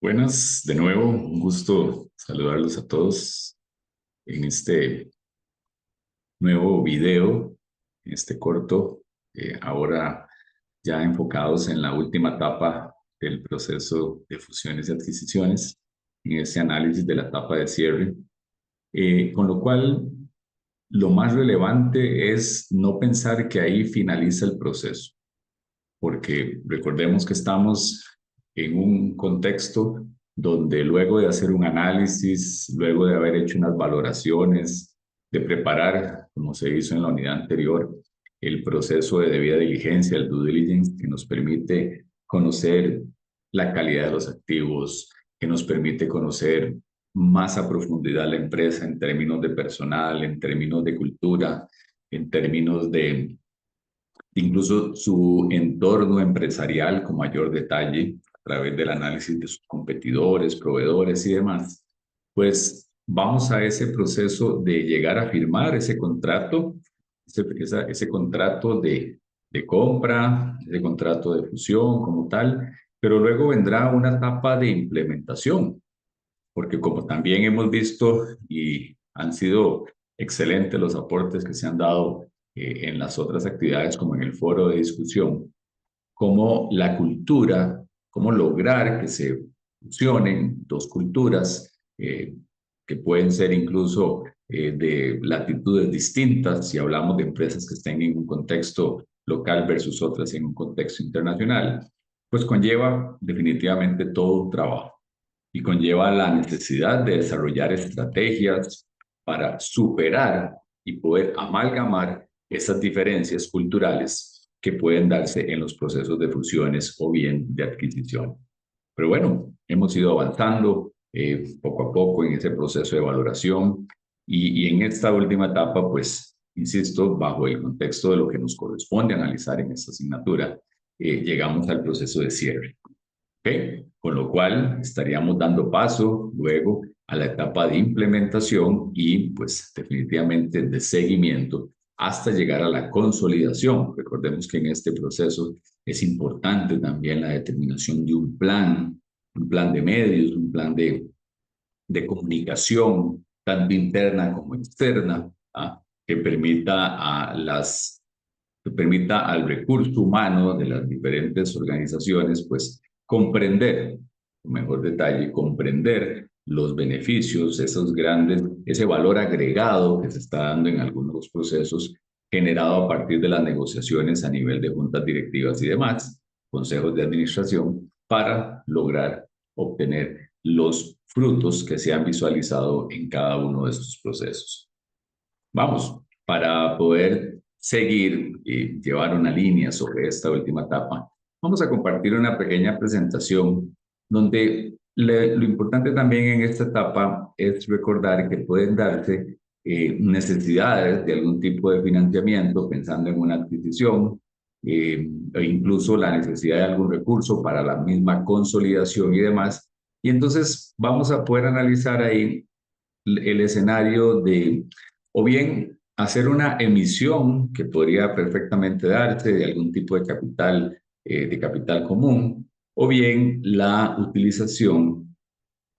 Buenas, de nuevo, un gusto saludarlos a todos en este nuevo video, en este corto, ahora ya enfocados en la última etapa del proceso de fusiones y adquisiciones, en ese análisis de la etapa de cierre, con lo cual lo más relevante es no pensar que ahí finaliza el proceso, porque recordemos que estamos en un contexto donde luego de hacer un análisis, luego de haber hecho unas valoraciones, de preparar, como se hizo en la unidad anterior, el proceso de debida diligencia, el due diligence, que nos permite conocer la calidad de los activos, que nos permite conocer más a profundidad la empresa en términos de personal, en términos de cultura, en términos de incluso su entorno empresarial con mayor detalle a través del análisis de sus competidores, proveedores y demás, pues vamos a ese proceso de llegar a firmar ese contrato, ese contrato de compra, ese contrato de fusión como tal, pero luego vendrá una etapa de implementación, porque como también hemos visto y han sido excelentes los aportes que se han dado en las otras actividades como en el foro de discusión, cómo la cultura, cómo lograr que se fusionen dos culturas que pueden ser incluso de latitudes distintas, si hablamos de empresas que estén en un contexto local versus otras en un contexto internacional, pues conlleva definitivamente todo un trabajo y conlleva la necesidad de desarrollar estrategias para superar y poder amalgamar esas diferencias culturales que pueden darse en los procesos de fusiones o bien de adquisición. Pero bueno, hemos ido avanzando poco a poco en ese proceso de valoración y en esta última etapa, pues, insisto, bajo el contexto de lo que nos corresponde analizar en esta asignatura, llegamos al proceso de cierre. ¿Okay? Con lo cual estaríamos dando paso luego a la etapa de implementación y pues definitivamente de seguimiento hasta llegar a la consolidación. Recordemos que en este proceso es importante también la determinación de un plan de medios, un plan de comunicación, tanto interna como externa, ¿ah? Que permita que permita al recurso humano de las diferentes organizaciones, pues, comprender, con mejor detalle, comprender los beneficios, esos grandes, ese valor agregado que se está dando en algunos procesos generado a partir de las negociaciones a nivel de juntas directivas y demás, consejos de administración, para lograr obtener los frutos que se han visualizado en cada uno de estos procesos. Vamos, para poder seguir y llevar una línea sobre esta última etapa, vamos a compartir una pequeña presentación donde lo importante también en esta etapa es recordar que pueden darse necesidades de algún tipo de financiamiento pensando en una adquisición e incluso la necesidad de algún recurso para la misma consolidación y demás. Y entonces vamos a poder analizar ahí el escenario de o bien hacer una emisión que podría perfectamente darse de algún tipo de capital común, o bien la utilización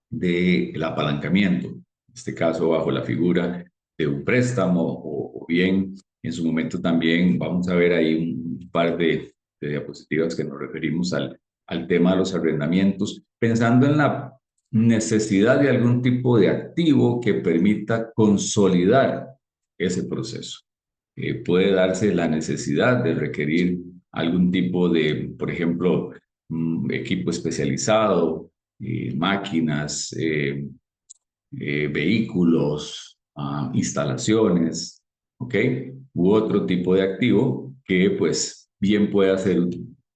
del apalancamiento, en este caso bajo la figura de un préstamo, o bien en su momento también vamos a ver ahí un par de diapositivas que nos referimos al tema de los arrendamientos, pensando en la necesidad de algún tipo de activo que permita consolidar ese proceso. Puede darse la necesidad de requerir algún tipo de, por ejemplo, equipo especializado, máquinas, vehículos, instalaciones, ¿ok? U otro tipo de activo que pues bien pueda ser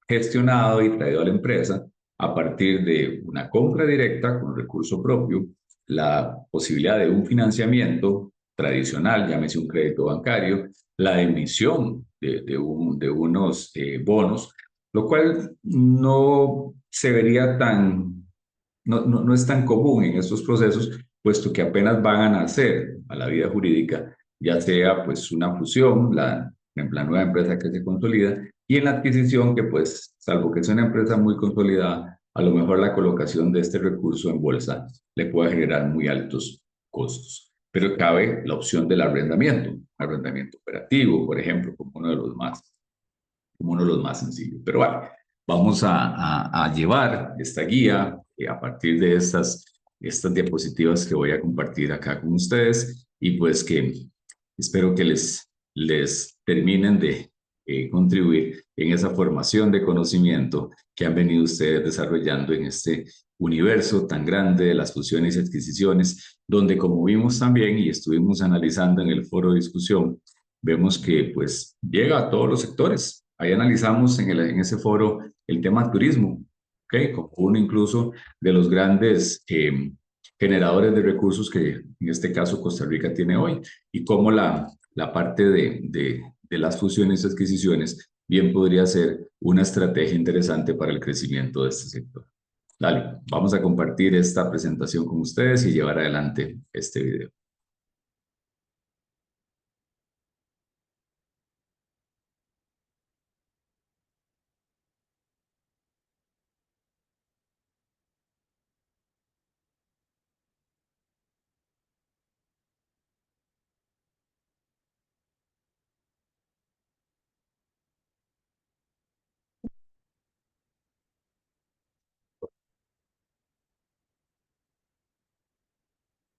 gestionado y traído a la empresa a partir de una compra directa con recurso propio, la posibilidad de un financiamiento tradicional, llámese un crédito bancario, la emisión de unos bonos, lo cual no se vería no es tan común en estos procesos, puesto que apenas van a nacer a la vida jurídica, ya sea pues una fusión, la nueva empresa que se consolida, Y en la adquisición, que pues, salvo que sea una empresa muy consolidada, a lo mejor la colocación de este recurso en bolsa le puede generar muy altos costos. Pero cabe la opción del arrendamiento operativo, por ejemplo, como uno de los más sencillos. Pero bueno, vamos a llevar esta guía a partir de estas diapositivas que voy a compartir acá con ustedes y pues que espero que les terminen de contribuir en esa formación de conocimiento que han venido ustedes desarrollando en este universo tan grande de las fusiones y adquisiciones, donde como vimos también y estuvimos analizando en el foro de discusión, vemos que pues llega a todos los sectores. Ahí analizamos en ese foro el tema turismo, ¿okay? Como uno incluso de los grandes generadores de recursos que en este caso Costa Rica tiene hoy y cómo la parte de las fusiones y adquisiciones bien podría ser una estrategia interesante para el crecimiento de este sector. Dale, vamos a compartir esta presentación con ustedes y llevar adelante este video.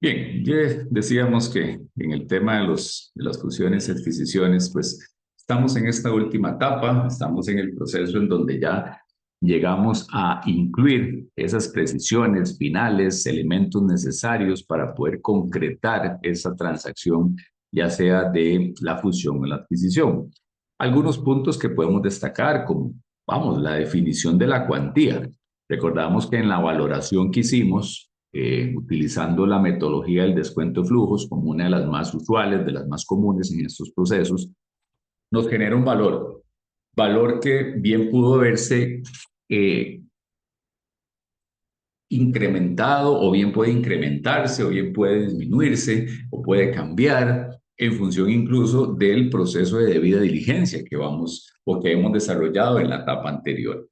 Bien, ya decíamos que en el tema de las fusiones y adquisiciones, pues estamos en esta última etapa, estamos en el proceso en donde ya llegamos a incluir esas precisiones finales, elementos necesarios para poder concretar esa transacción, ya sea de la fusión o la adquisición. Algunos puntos que podemos destacar, como, vamos, la definición de la cuantía. Recordamos que en la valoración que hicimos, utilizando la metodología del descuento de flujos como una de las más usuales, de las más comunes en estos procesos, nos genera un valor que bien pudo verse incrementado o bien puede incrementarse o bien puede disminuirse o puede cambiar en función incluso del proceso de debida diligencia que vamos o que hemos desarrollado en la etapa anterior.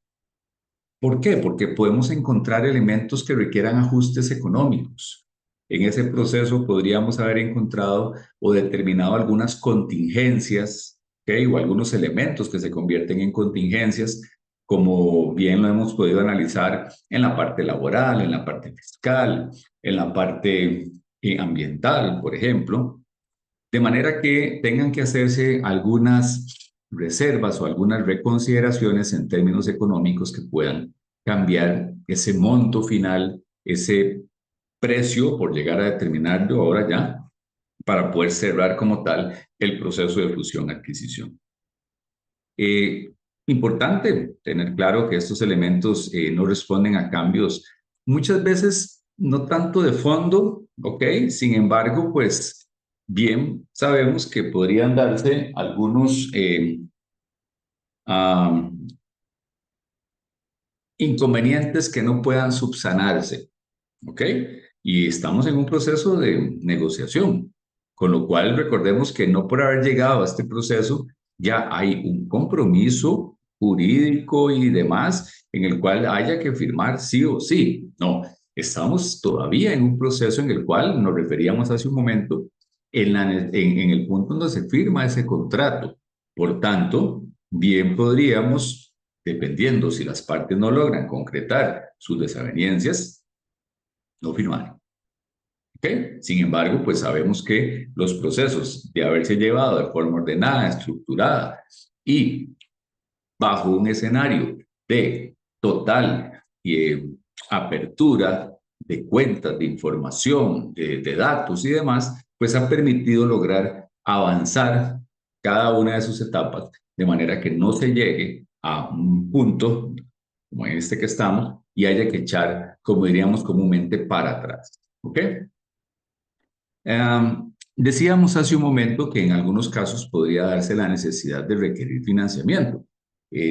¿Por qué? Porque podemos encontrar elementos que requieran ajustes económicos. En ese proceso podríamos haber encontrado o determinado algunas contingencias, ¿okay? O algunos elementos que se convierten en contingencias, como bien lo hemos podido analizar en la parte laboral, en la parte fiscal, en la parte ambiental, por ejemplo, de manera que tengan que hacerse algunas reservas o algunas reconsideraciones en términos económicos que puedan cambiar ese monto final, ese precio por llegar a determinarlo ahora ya, para poder cerrar como tal el proceso de fusión-adquisición. Eh, Importante tener claro que estos elementos no responden a cambios muchas veces no tanto de fondo, ¿ok? Sin embargo, pues bien sabemos que podrían darse algunos ah, inconvenientes que no puedan subsanarse, ¿ok? Y estamos en un proceso de negociación, con lo cual recordemos que no por haber llegado a este proceso ya hay un compromiso jurídico y demás en el cual haya que firmar sí o sí. No, estamos todavía en un proceso en el cual nos referíamos hace un momento en el punto donde se firma ese contrato. Por tanto, bien podríamos, dependiendo si las partes no logran concretar sus desavenencias, no firmar. ¿Okay? Sin embargo, pues sabemos que los procesos de haberse llevado de forma ordenada, estructurada y bajo un escenario de total apertura de cuentas, de información, de datos y demás, pues ha permitido lograr avanzar cada una de sus etapas de manera que no se llegue a un punto como en este que estamos y haya que echar, como diríamos comúnmente, para atrás. ¿Ok? Decíamos hace un momento que en algunos casos podría darse la necesidad de requerir financiamiento.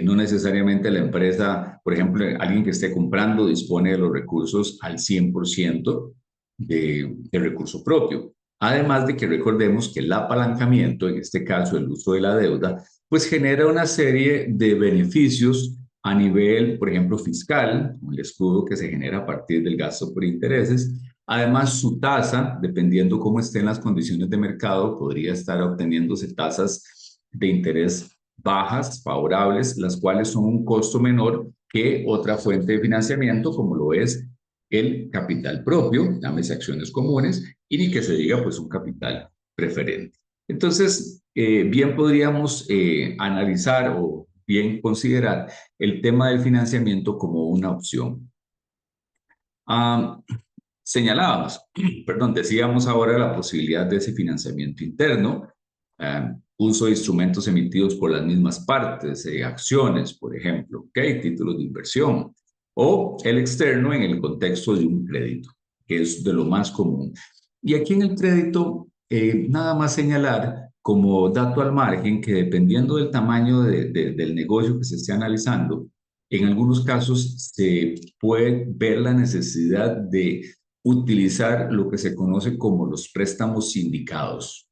No necesariamente la empresa, por ejemplo, alguien que esté comprando dispone de los recursos al 100% de recurso propio. Además de que recordemos que el apalancamiento, en este caso el uso de la deuda, pues genera una serie de beneficios a nivel, por ejemplo, fiscal, el escudo que se genera a partir del gasto por intereses. Además, su tasa, dependiendo cómo estén las condiciones de mercado, podría estar obteniéndose tasas de interés bajas, favorables, las cuales son un costo menor que otra fuente de financiamiento, como lo es el capital propio, llámese acciones comunes, y ni que se diga pues un capital preferente. Entonces, bien podríamos analizar o bien considerar el tema del financiamiento como una opción. Ah, señalábamos, perdón, decíamos ahora la posibilidad de ese financiamiento interno, uso de instrumentos emitidos por las mismas partes, acciones, por ejemplo, ¿okay? Títulos de inversión, o el externo en el contexto de un crédito, que es de lo más común. Y aquí en el crédito, nada más señalar como dato al margen que dependiendo del tamaño del negocio que se esté analizando, en algunos casos se puede ver la necesidad de utilizar lo que se conoce como los préstamos sindicados.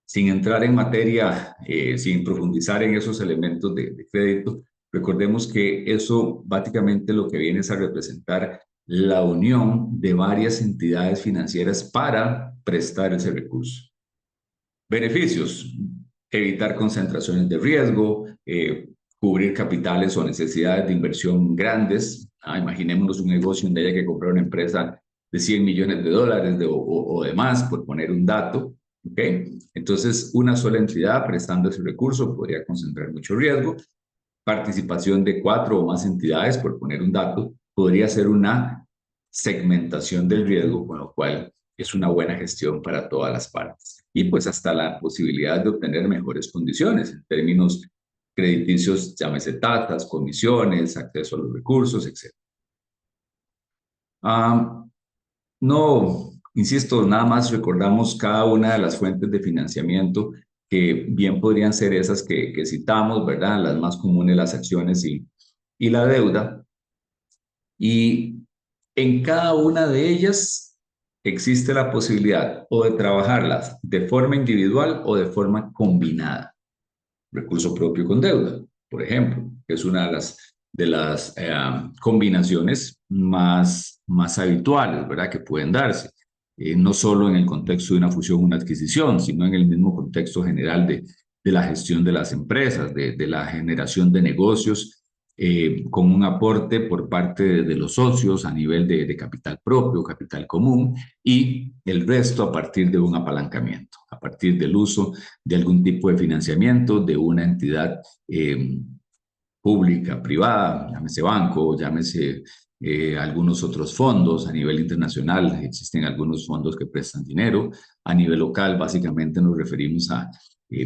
Sin entrar en materia, sin profundizar en esos elementos de crédito, recordemos que eso básicamente lo que viene es a representar la unión de varias entidades financieras para prestar ese recurso. Beneficios: evitar concentraciones de riesgo, cubrir capitales o necesidades de inversión grandes. Imaginémonos un negocio donde haya que comprar una empresa de 100 millones de dólares o de más, por poner un dato. ¿Okay? Entonces, una sola entidad prestando ese recurso podría concentrar mucho riesgo. Participación de 4 o más entidades, por poner un dato, podría ser una segmentación del riesgo, con lo cual es una buena gestión para todas las partes. Y pues hasta la posibilidad de obtener mejores condiciones en términos crediticios, llámese tasas, comisiones, acceso a los recursos, etc. No, insisto, nada más recordamos cada una de las fuentes de financiamiento que bien podrían ser esas que citamos, ¿verdad? Las más comunes, las acciones y la deuda. Y en cada una de ellas existe la posibilidad o de trabajarlas de forma individual o de forma combinada. Recurso propio con deuda, por ejemplo, que es una de las combinaciones más habituales, ¿verdad? Que pueden darse. No solo en el contexto de una fusión o una adquisición, sino en el mismo contexto general de la gestión de las empresas, de la generación de negocios, con un aporte por parte de los socios a nivel de capital propio, capital común, y el resto a partir de un apalancamiento, a partir del uso de algún tipo de financiamiento de una entidad pública, privada, llámese banco, llámese algunos otros fondos a nivel internacional. Existen algunos fondos que prestan dinero. A nivel local, básicamente nos referimos a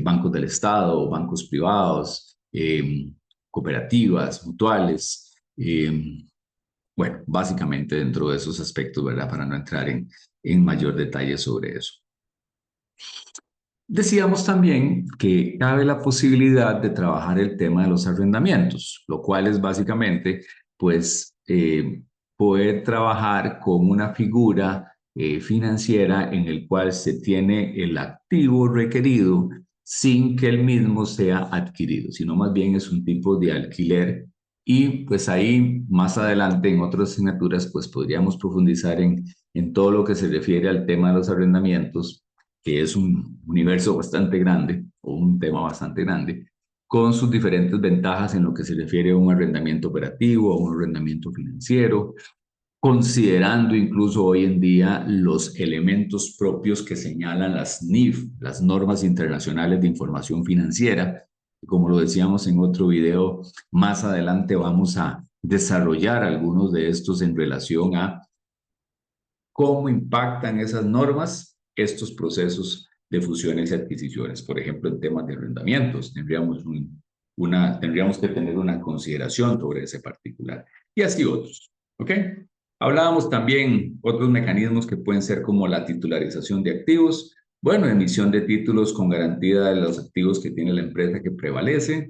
bancos del Estado, bancos privados, cooperativas, mutuales. Bueno, básicamente dentro de esos aspectos, ¿verdad? Para no entrar en mayor detalle sobre eso. Decíamos también que cabe la posibilidad de trabajar el tema de los arrendamientos, lo cual es básicamente, pues, poder trabajar con una figura financiera en el cual se tiene el activo requerido sin que el mismo sea adquirido, sino más bien es un tipo de alquiler. Y pues ahí más adelante en otras asignaturas pues podríamos profundizar en todo lo que se refiere al tema de los arrendamientos, que es un universo bastante grande o un tema bastante grande, con sus diferentes ventajas en lo que se refiere a un arrendamiento operativo, a un arrendamiento financiero, considerando incluso hoy en día los elementos propios que señalan las NIF, las normas internacionales de información financiera. Como lo decíamos en otro video, más adelante vamos a desarrollar algunos de estos en relación a cómo impactan esas normas estos procesos de fusiones y adquisiciones. Por ejemplo, en temas de arrendamientos, tendríamos que tener una consideración sobre ese particular. Y así otros. ¿Ok? Hablábamos también otros mecanismos que pueden ser como la titularización de activos. Bueno, emisión de títulos con garantía de los activos que tiene la empresa que prevalece.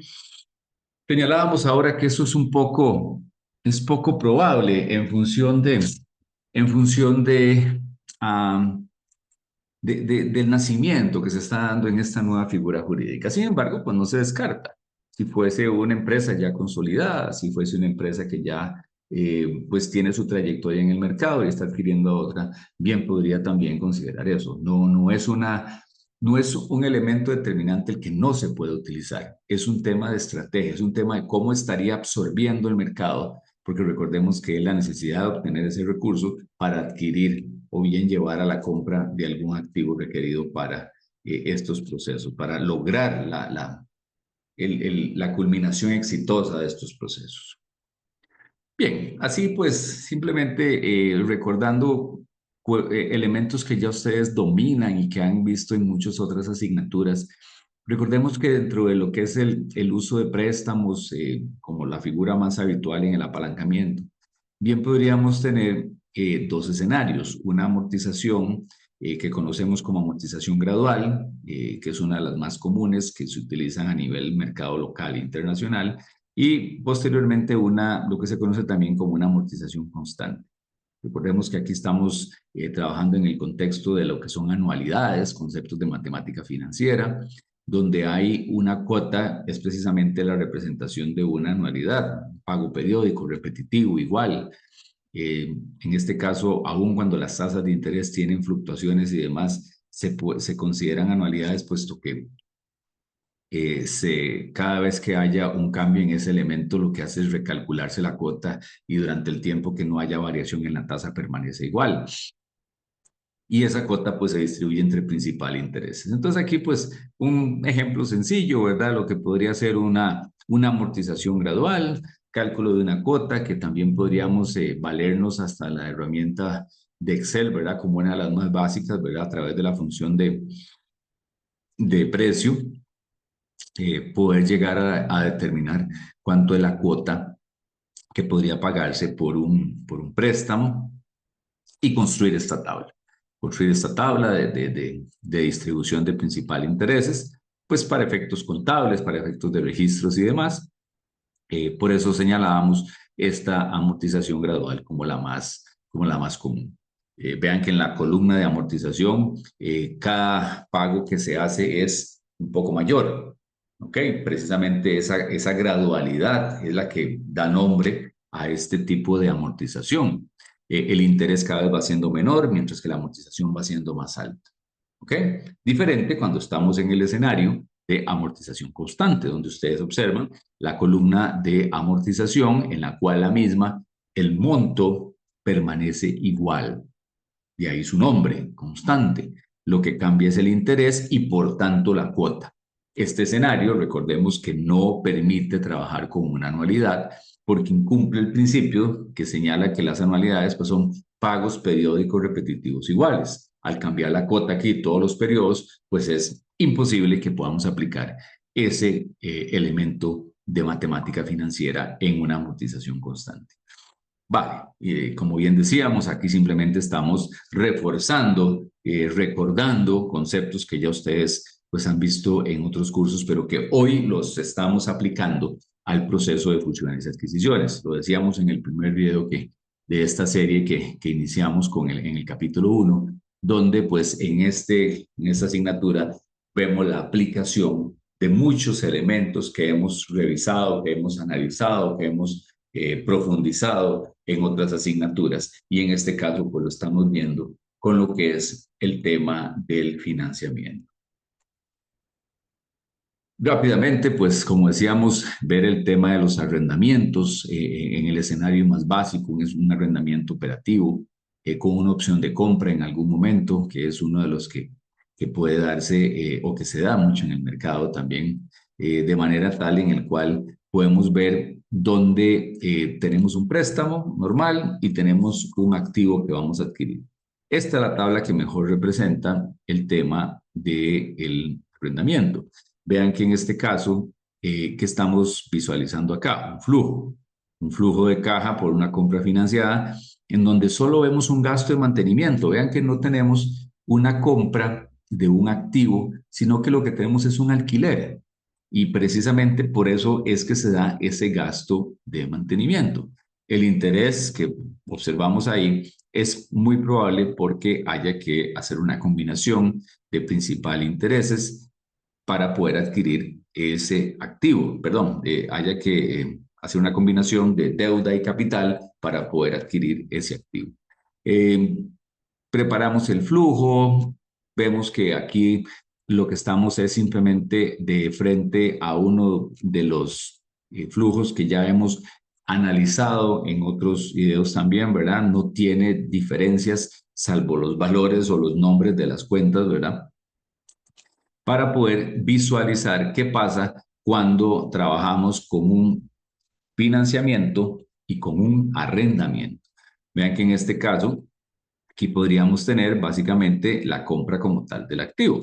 Señalábamos ahora que eso es poco probable en función de um, del nacimiento que se está dando en esta nueva figura jurídica. Sin embargo, pues no se descarta. Si fuese una empresa ya consolidada, si fuese una empresa que ya pues tiene su trayectoria en el mercado y está adquiriendo otra, bien podría también considerar eso. No es un elemento determinante el que no se puede utilizar. Es un tema de estrategia, es un tema de cómo estaría absorbiendo el mercado, porque recordemos que es la necesidad de obtener ese recurso para adquirir o bien llevar a la compra de algún activo requerido para estos procesos, para lograr la culminación exitosa de estos procesos. Bien, así pues, simplemente recordando elementos que ya ustedes dominan y que han visto en muchas otras asignaturas, recordemos que dentro de lo que es el uso de préstamos como la figura más habitual en el apalancamiento, bien podríamos tener dos escenarios, una amortización que conocemos como amortización gradual, que es una de las más comunes que se utilizan a nivel mercado local e internacional, y posteriormente lo que se conoce también como una amortización constante. Recordemos que aquí estamos trabajando en el contexto de lo que son anualidades, conceptos de matemática financiera, donde hay una cuota, es precisamente la representación de una anualidad, pago periódico, repetitivo, igual. En este caso, aun cuando las tasas de interés tienen fluctuaciones y demás, se consideran anualidades, puesto que cada vez que haya un cambio en ese elemento, lo que hace es recalcularse la cuota y durante el tiempo que no haya variación en la tasa permanece igual. Y esa cuota pues se distribuye entre principal e intereses. Entonces aquí pues un ejemplo sencillo, ¿verdad? Lo que podría ser una amortización gradual, cálculo de una cuota, que también podríamos valernos hasta la herramienta de Excel, ¿verdad? Como una de las más básicas, ¿verdad? A través de la función de precio, poder llegar a determinar cuánto es la cuota que podría pagarse por un préstamo y construir esta tabla. Construir esta tabla de distribución de principal intereses, pues para efectos contables, para efectos de registros y demás. Por eso señalábamos esta amortización gradual como la más común. Vean que en la columna de amortización, cada pago que se hace es un poco mayor. ¿Ok? Precisamente esa gradualidad es la que da nombre a este tipo de amortización. El interés cada vez va siendo menor, mientras que la amortización va siendo más alta. ¿Ok? Diferente cuando estamos en el escenario de amortización constante, donde ustedes observan la columna de amortización en la cual la misma, el monto permanece igual. De ahí su nombre, constante. Lo que cambia es el interés y por tanto la cuota. Este escenario, recordemos que no permite trabajar con una anualidad porque incumple el principio que señala que las anualidades pues, son pagos periódicos repetitivos iguales. Al cambiar la cuota aquí todos los periodos, pues es imposible que podamos aplicar ese elemento de matemática financiera en una amortización constante. Vale, como bien decíamos, aquí simplemente estamos reforzando, recordando conceptos que ya ustedes pues han visto en otros cursos, pero que hoy los estamos aplicando al proceso de fusiones y adquisiciones. Lo decíamos en el primer video de esta serie que iniciamos en el capítulo 1, donde pues en esta asignatura vemos la aplicación de muchos elementos que hemos revisado, que hemos analizado, que hemos profundizado en otras asignaturas y en este caso pues lo estamos viendo con lo que es el tema del financiamiento. Rápidamente, pues como decíamos, ver el tema de los arrendamientos en el escenario más básico, es un arrendamiento operativo con una opción de compra en algún momento, que es uno de los que puede darse o que se da mucho en el mercado también, de manera tal en el cual podemos ver dónde tenemos un préstamo normal y tenemos un activo que vamos a adquirir. Esta es la tabla que mejor representa el tema del arrendamiento. Vean que en este caso, que estamos visualizando acá? Un flujo de caja por una compra financiada, en donde solo vemos un gasto de mantenimiento. Vean que no tenemos una compra de un activo, sino que lo que tenemos es un alquiler. Y precisamente por eso es que se da ese gasto de mantenimiento. El interés que observamos ahí es muy probable porque haya que hacer una combinación de principal e intereses para poder adquirir ese activo. Perdón, haya que hacer una combinación de deuda y capital para poder adquirir ese activo. Eh, Preparamos el flujo, vemos que aquí lo que estamos es simplemente de frente a uno de los flujos que ya hemos analizado en otros videos también, ¿verdad? No tiene diferencias salvo los valores o los nombres de las cuentas, ¿verdad? Para poder visualizar qué pasa cuando trabajamos con un financiamiento y con un arrendamiento. Vean que en este caso, aquí podríamos tener básicamente la compra como tal del activo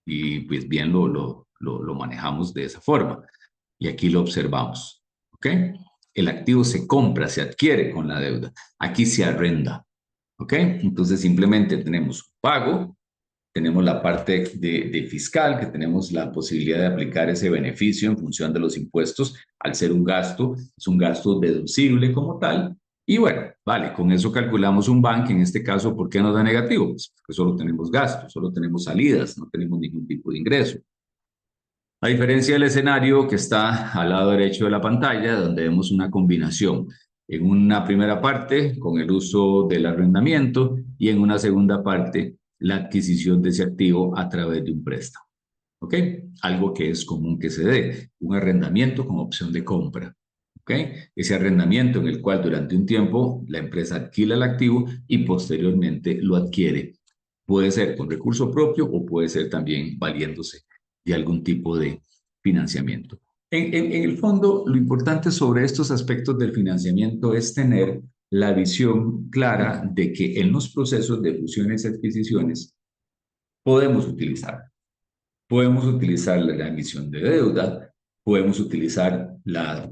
y pues bien lo manejamos de esa forma y aquí lo observamos, ¿ok? El activo se compra, se adquiere con la deuda, aquí se arrenda, ¿ok? Entonces simplemente tenemos pago, tenemos la parte de fiscal, que tenemos la posibilidad de aplicar ese beneficio en función de los impuestos, al ser un gasto, es un gasto deducible como tal. Y bueno, vale, con eso calculamos un banco, en este caso, ¿por qué nos da negativo? Pues porque solo tenemos gastos, solo tenemos salidas, no tenemos ningún tipo de ingreso. A diferencia del escenario que está al lado derecho de la pantalla, donde vemos una combinación en una primera parte con el uso del arrendamiento y en una segunda parte la adquisición de ese activo a través de un préstamo. ¿Ok? Algo que es común que se dé, un arrendamiento con opción de compra. ¿Ok? Ese arrendamiento en el cual durante un tiempo la empresa alquila el activo y posteriormente lo adquiere. Puede ser con recurso propio o puede ser también valiéndose de algún tipo de financiamiento. En el fondo, lo importante sobre estos aspectos del financiamiento es tener la visión clara de que en los procesos de fusiones y adquisiciones podemos utilizar. Podemos utilizar la emisión de deuda, podemos utilizar la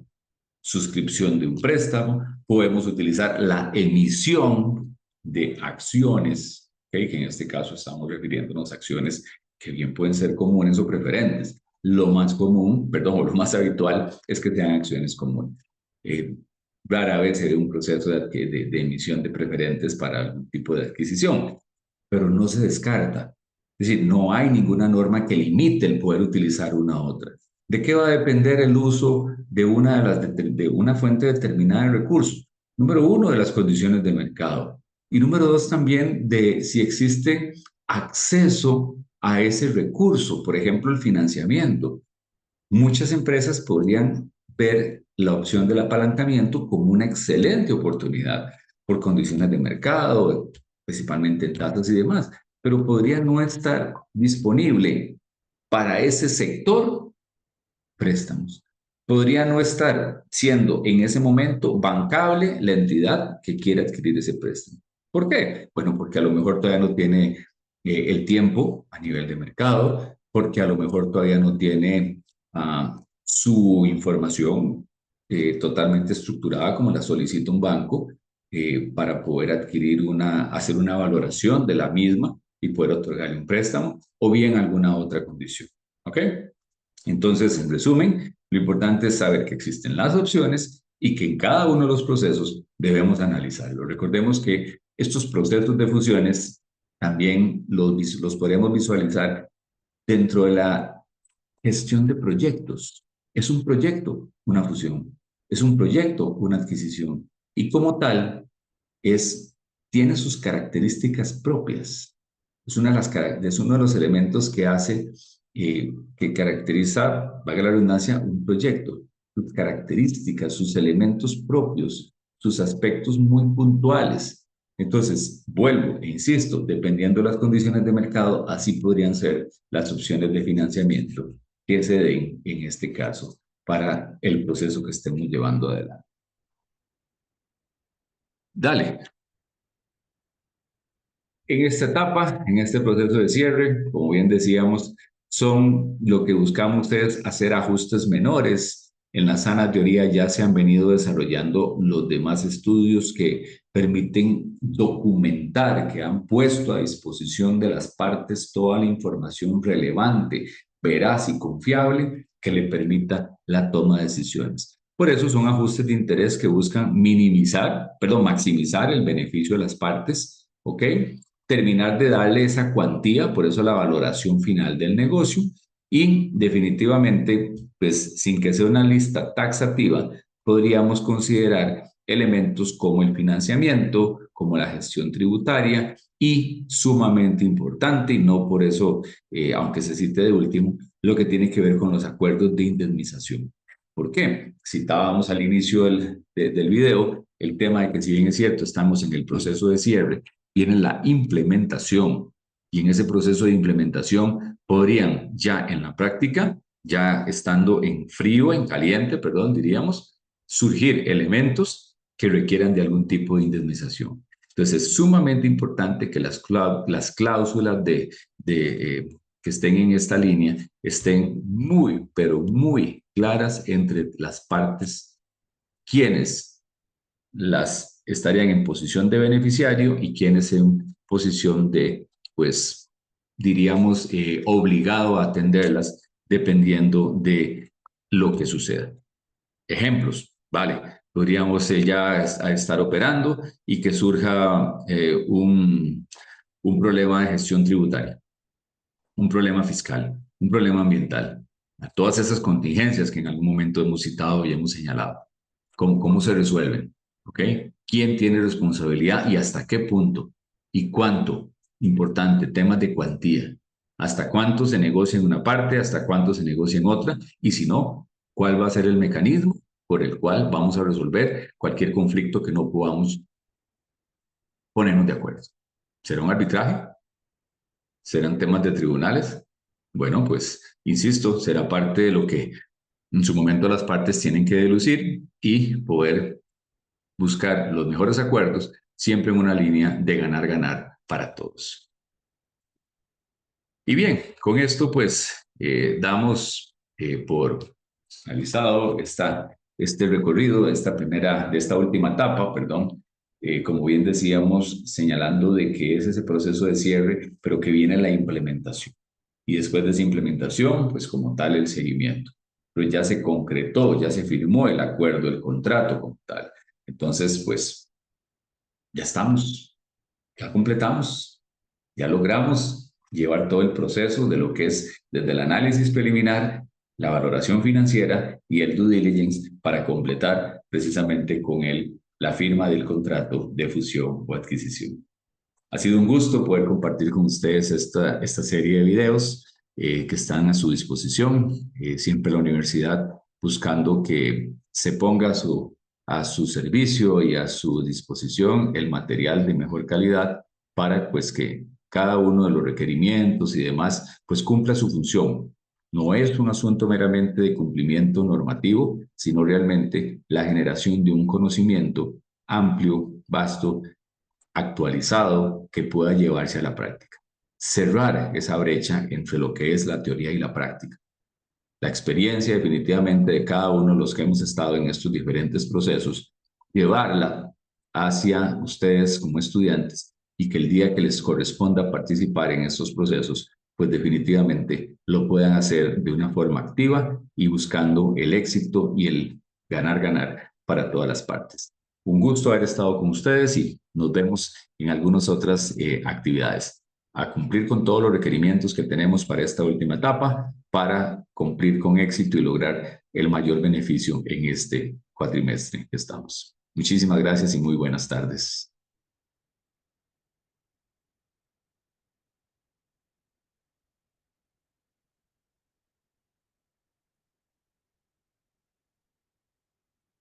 suscripción de un préstamo, podemos utilizar la emisión de acciones, ¿okay? Que en este caso estamos refiriéndonos a acciones que bien pueden ser comunes o preferentes. Lo más común, perdón, o lo más habitual es que sean acciones comunes. Eh, Rara vez se ve un proceso de emisión de preferentes para algún tipo de adquisición, pero no se descarta. Es decir, no hay ninguna norma que limite el poder utilizar una u otra. ¿De qué va a depender el uso de de una fuente determinada de recursos? Número uno, de las condiciones de mercado. Y número dos, también de si existe acceso a ese recurso, por ejemplo, el financiamiento. Muchas empresas podrían ver la opción del apalancamiento como una excelente oportunidad por condiciones de mercado, principalmente en tasas y demás, pero podría no estar disponible para ese sector préstamos. Podría no estar siendo en ese momento bancable la entidad que quiere adquirir ese préstamo. ¿Por qué? Bueno, porque a lo mejor todavía no tiene el tiempo a nivel de mercado, porque a lo mejor todavía no tiene su información totalmente estructurada como la solicita un banco para poder hacer una valoración de la misma y poder otorgarle un préstamo o bien alguna otra condición. ¿Ok? Entonces, en resumen, lo importante es saber que existen las opciones y que en cada uno de los procesos debemos analizarlo. Recordemos que estos procesos de fusiones también los podemos visualizar dentro de la gestión de proyectos. Es un proyecto, una fusión. Es un proyecto, una adquisición. Y como tal, tiene sus características propias. Es uno de los elementos que hace, que caracteriza, valga la redundancia, un proyecto. Sus características, sus elementos propios, sus aspectos muy puntuales. Entonces, vuelvo e insisto, dependiendo de las condiciones de mercado, así podrían ser las opciones de financiamiento que se den en este caso para el proceso que estemos llevando adelante. Dale. En esta etapa, en este proceso de cierre, como bien decíamos, son lo que buscamos es hacer ajustes menores. En la sana teoría ya se han venido desarrollando los demás estudios que permiten documentar, que han puesto a disposición de las partes toda la información relevante, veraz y confiable que le permita la toma de decisiones. Por eso son ajustes de interés que buscan maximizar el beneficio de las partes, ¿ok? Terminar de darle esa cuantía, por eso la valoración final del negocio, y definitivamente, pues sin que sea una lista taxativa, podríamos considerar elementos como el financiamiento, como la gestión tributaria y sumamente importante, y no por eso, aunque se cite de último, lo que tiene que ver con los acuerdos de indemnización. ¿Por qué? Citábamos al inicio del video el tema de que si bien es cierto, estamos en el proceso de cierre, viene la implementación y en ese proceso de implementación podrían ya en la práctica, ya estando en frío, en caliente, perdón, diríamos, surgir elementos que requieran de algún tipo de indemnización. Entonces es sumamente importante que las cláusulas que estén en esta línea estén muy, pero muy claras entre las partes, quienes las estarían en posición de beneficiario y quienes en posición de, pues, diríamos, obligado a atenderlas dependiendo de lo que suceda. Ejemplos, ¿vale? Podríamos ya estar operando y que surja un problema de gestión tributaria, un problema fiscal, un problema ambiental, a todas esas contingencias que en algún momento hemos citado y hemos señalado. ¿Cómo se resuelven? ¿Ok? ¿Quién tiene responsabilidad y hasta qué punto? ¿Y cuánto? Importante, temas de cuantía. ¿Hasta cuánto se negocia en una parte? ¿Hasta cuánto se negocia en otra? Y si no, ¿cuál va a ser el mecanismo por el cual vamos a resolver cualquier conflicto que no podamos ponernos de acuerdo? ¿Será un arbitraje? ¿Serán temas de tribunales? Bueno, pues, insisto, será parte de lo que en su momento las partes tienen que delucir y poder buscar los mejores acuerdos, siempre en una línea de ganar-ganar para todos. Y bien, con esto pues damos por finalizado este recorrido de de esta última etapa, perdón, como bien decíamos, señalando de que es ese proceso de cierre, pero que viene la implementación. Y después de esa implementación, pues como tal el seguimiento. Pero ya se concretó, ya se firmó el acuerdo, el contrato como tal. Entonces, pues ya estamos, ya completamos, ya logramos llevar todo el proceso de lo que es desde el análisis preliminar, la valoración financiera y el due diligence para completar precisamente con la firma del contrato de fusión o adquisición. Ha sido un gusto poder compartir con ustedes esta serie de videos que están a su disposición. Siempre la universidad buscando que se ponga a su servicio y a su disposición el material de mejor calidad para pues que cada uno de los requerimientos y demás pues cumpla su función. No es un asunto meramente de cumplimiento normativo, sino realmente la generación de un conocimiento amplio, vasto, actualizado que pueda llevarse a la práctica. Cerrar esa brecha entre lo que es la teoría y la práctica. La experiencia definitivamente de cada uno de los que hemos estado en estos diferentes procesos, llevarla hacia ustedes como estudiantes y que el día que les corresponda participar en estos procesos, pues definitivamente lo puedan hacer de una forma activa y buscando el éxito y el ganar-ganar para todas las partes. Un gusto haber estado con ustedes y nos vemos en algunas otras actividades. A cumplir con todos los requerimientos que tenemos para esta última etapa, para cumplir con éxito y lograr el mayor beneficio en este cuatrimestre que estamos. Muchísimas gracias y muy buenas tardes.